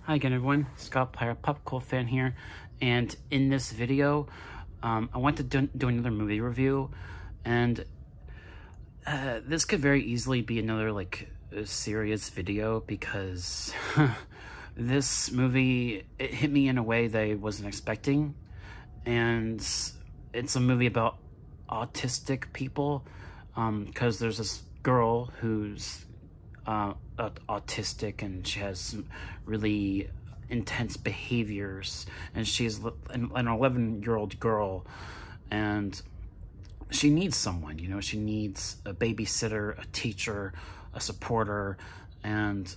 Hi again everyone, Scott Player, Pop Cool Fan here, and in this video, I want to do another movie review, and this could very easily be another a serious video because this movie, it hit me in a way that I wasn't expecting, and it's a movie about autistic people, because there's this girl who's autistic, and she has some really intense behaviors, and she's an 11-year-old girl, and she needs someone, she needs a babysitter, a teacher, a supporter. And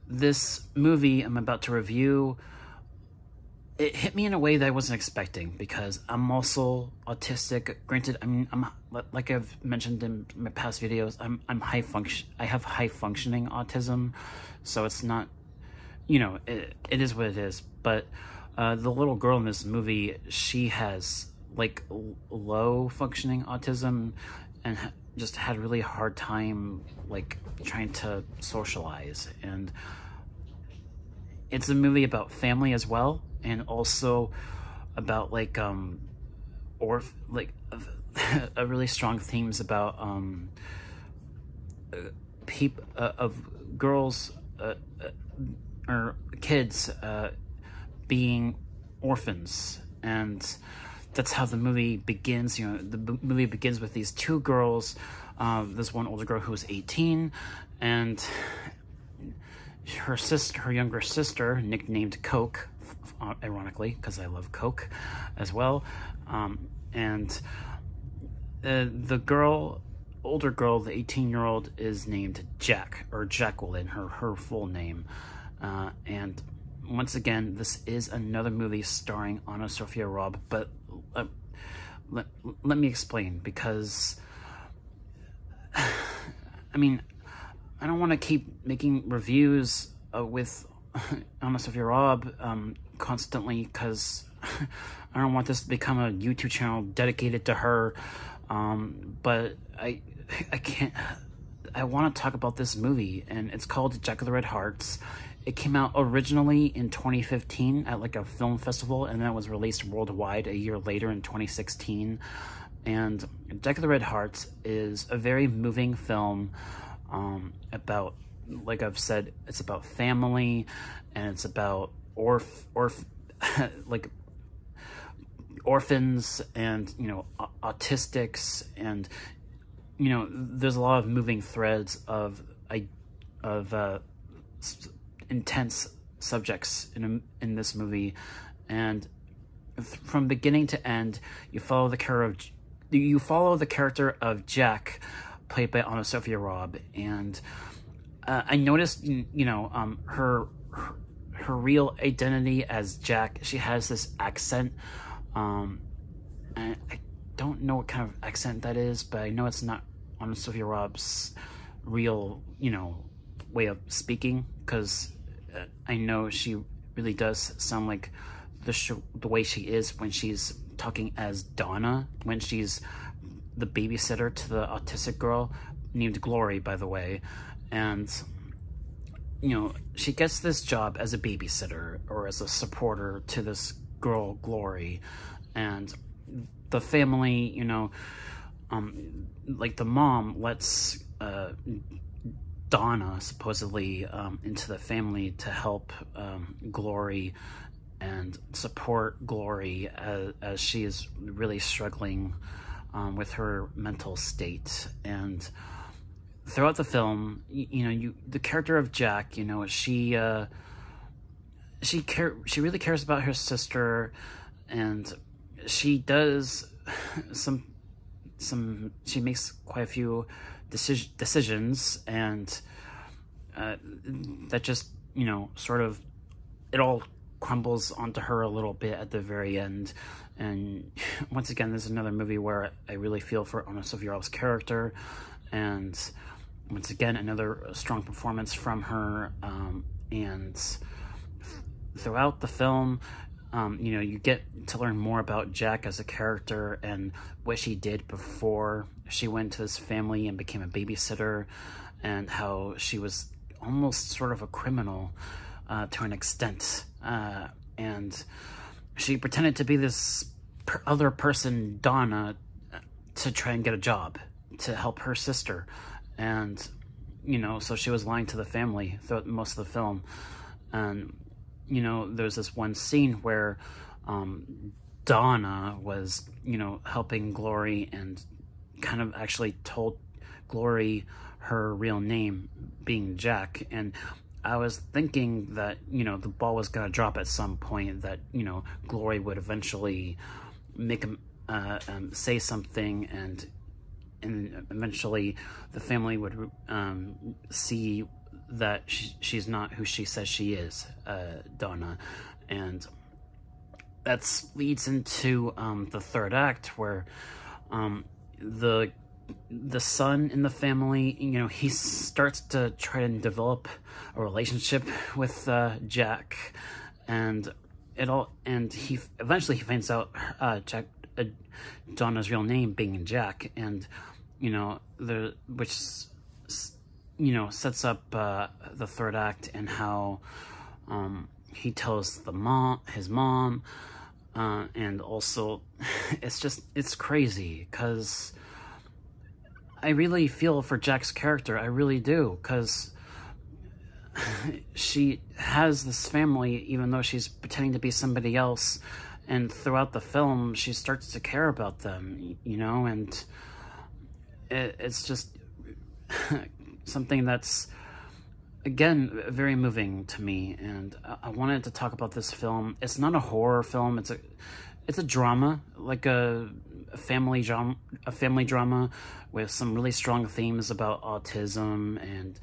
this movie I'm about to review, it hit me in a way that I wasn't expecting, because I'm also autistic. Granted, I'm like I've mentioned in my past videos, I have high functioning autism, so it's not, it is what it is. But the little girl in this movie, she has low functioning autism, and just had a really hard time trying to socialize. And it's a movie about family as well, and also about a really strong themes about of girls or kids being orphans. And that's how the movie begins. The movie begins with these two girls, this one older girl who was 18, and her younger sister, nicknamed Coke, ironically, because I love Coke as well. And the older girl, the 18-year-old, is named Jack, or Jacqueline, her full name. And once again, this is another movie starring Anna Sophia Robb, but let me explain, because I don't want to keep making reviews with Anna Sophia Robb constantly, because I don't want this to become a YouTube channel dedicated to her. But I can't. I want to talk about this movie, and it's called Jack of the Red Hearts. It came out originally in 2015 at a film festival, and then it was released worldwide a year later in 2016. And Jack of the Red Hearts is a very moving film about, like I've said, it's about family, and it's about orphans and autistics, and there's a lot of moving threads of intense subjects in this movie. And from beginning to end, you follow the character of Jack, played by Anna Sophia Robb. And I noticed her real identity as Jack. She has this accent, and I don't know what kind of accent that is, but I know it's not Anna Sophia Robb's real way of speaking, because I know she really does sound like the way she is when she's talking as Donna, when she's the babysitter to the autistic girl, named Glory, by the way. And she gets this job as a babysitter, or as a supporter to this girl, Glory. And the family, the mom lets Donna supposedly into the family to help Glory and support Glory as she is really struggling with her mental state. And throughout the film, the character of Jack, she really cares about her sister, and she does she makes quite a few decisions, and that just sort of, it all crumbles onto her a little bit at the very end. And once again, this is another movie where I really feel for Anna Sophia Robb's character, and once again, another strong performance from her. And throughout the film, you get to learn more about Jack as a character, and what she did before she went to this family and became a babysitter, and how she was almost sort of a criminal to an extent, and she pretended to be this other person, Donna, to try and get a job to help her sister. And, you know, so she was lying to the family throughout most of the film. And, you know, there's this one scene where Donna was, you know, helping Glory and kind of actually told Glory her real name, being Jack. And I was thinking that, you know, the ball was going to drop at some point, that, you know, Glory would eventually make him say something, and eventually the family would see that she's not who she says she is, Donna. And that leads into the third act, where the son in the family, you know, he starts to try and develop a relationship with Jack, and he eventually finds out Donna's real name being Jack, and, you know, which you know, sets up the third act, and how he tells his mom, and also it's crazy, because I really feel for Jack's character. I really do, because she has this family, even though she's pretending to be somebody else, and throughout the film she starts to care about them, you know, and it's just something that's, again, very moving to me. And I wanted to talk about this film. It's not a horror film, it's a drama, like a family drama with some really strong themes about autism and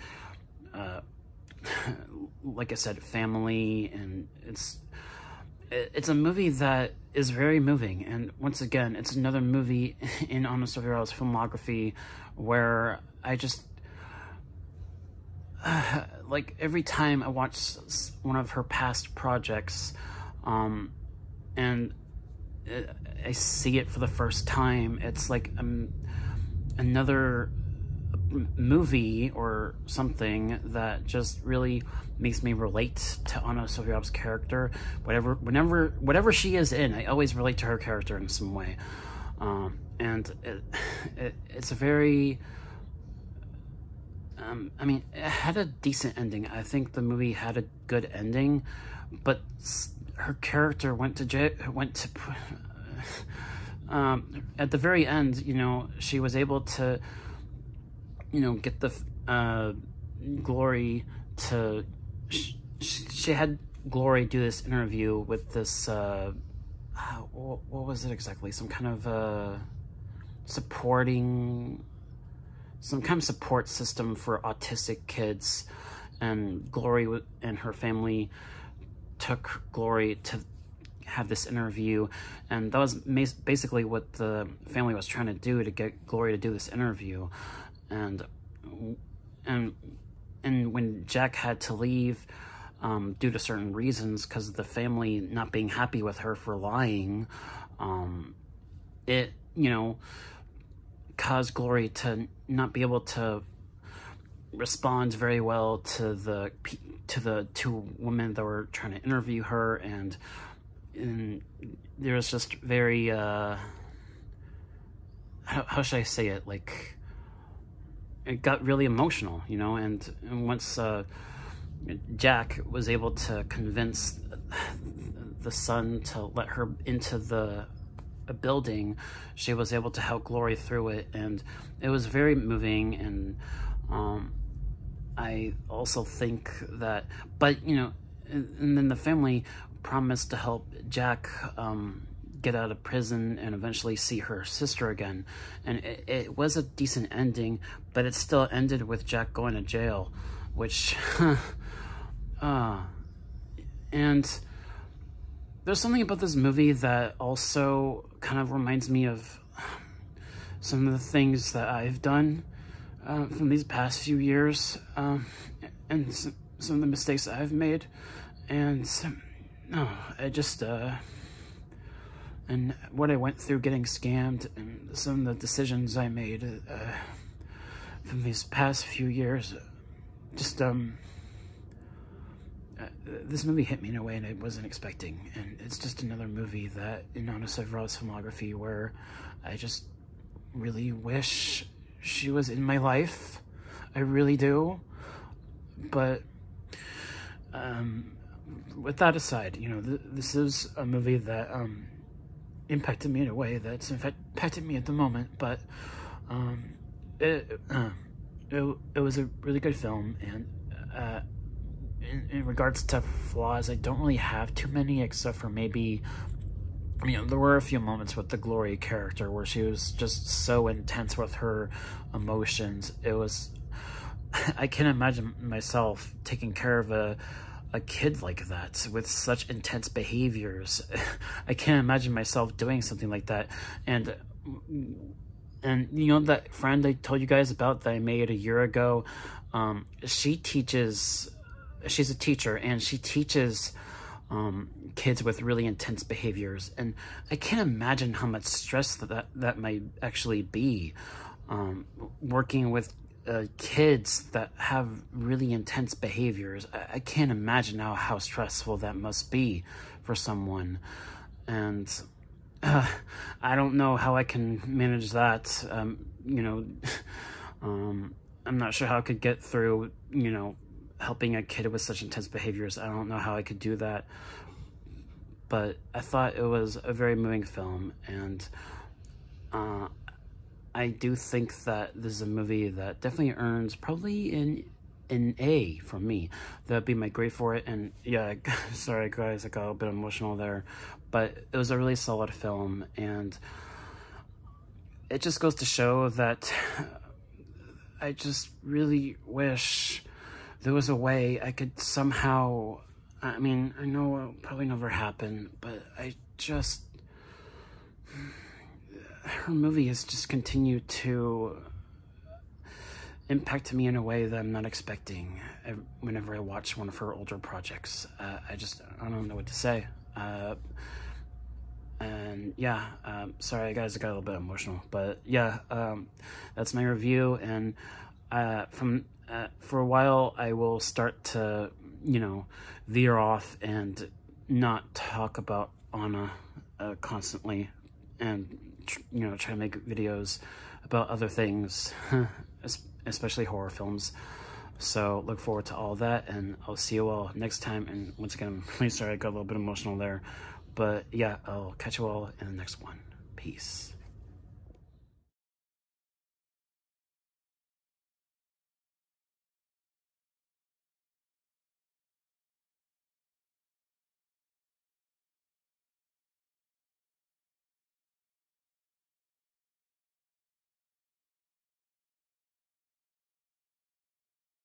like I said, family. And it's a movie that is very moving. And once again, it's another movie in Anna Sophia-Rowell's filmography where I just like, every time I watch one of her past projects, and I see it for the first time, it's like another movie or something that just really makes me relate to Anna Sophia-Rowell's character. Whatever she is in, I always relate to her character in some way. And it's a very... I mean, it had a decent ending. I think the movie had a good ending, but her character went to at the very end, you know, she was able to, you know, get the Glory to... She had Glory do this interview with this, what was it exactly? Some kind of support system for autistic kids, and Glory and her family took Glory to have this interview, and that was basically what the family was trying to do, to get Glory to do this interview. And when Jack had to leave due to certain reasons, because of the family not being happy with her for lying, it, you know, caused Glory to not be able to respond very well to the two women that were trying to interview her, and there was just very how should I say it, like, it got really emotional, you know. And once Jack was able to convince the son to let her into the building, she was able to help Glory through it, and it was very moving. And I also think that, but, you know, and then the family promised to help Jack get out of prison and eventually see her sister again, and it was a decent ending, but it still ended with Jack going to jail, which and there's something about this movie that also kind of reminds me of some of the things that I've done from these past few years, and some of the mistakes that I've made, and I just and what I went through getting scammed, and some of the decisions I made from these past few years. Just this movie hit me in a way and I wasn't expecting, and it's just another movie that in Anna Severov's filmography where I just really wish she was in my life. I really do. But with that aside, you know, this is a movie that impacted me in a way that's impacted me at the moment, but it was a really good film, and in regards to flaws, I don't really have too many, except for maybe, you know, there were a few moments with the Glory character where she was just so intense with her emotions. It was, I can't imagine myself taking care of a kid like that with such intense behaviors. I can't imagine myself doing something like that. And you know that friend I told you guys about that I made a year ago, she's a teacher, and she teaches kids with really intense behaviors, and I can't imagine how much stress that might actually be, working with kids that have really intense behaviors. I can't imagine how stressful that must be for someone, and I don't know how I can manage that. You know, I'm not sure how I could get through, you know, helping a kid with such intense behaviors. I don't know how I could do that, but I thought it was a very moving film, and I do think that this is a movie that definitely earns probably an A from me. That'd be my grade for it. And yeah, sorry guys, I got a bit emotional there, but it was a really solid film, and it just goes to show that I just really wish there was a way I could somehow, I mean, I know it'll probably never happen, but her movie has just continued to impact me in a way that I'm not expecting whenever I watch one of her older projects. I don't know what to say. And yeah, sorry guys, I got a little bit emotional, but yeah, that's my review, and for a while I will start to, you know, veer off and not talk about Anna constantly, and you know, try to make videos about other things, especially horror films. So look forward to all that, and I'll see you all next time. And once again, I'm really sorry I got a little bit emotional there, but yeah, I'll catch you all in the next one. Peace.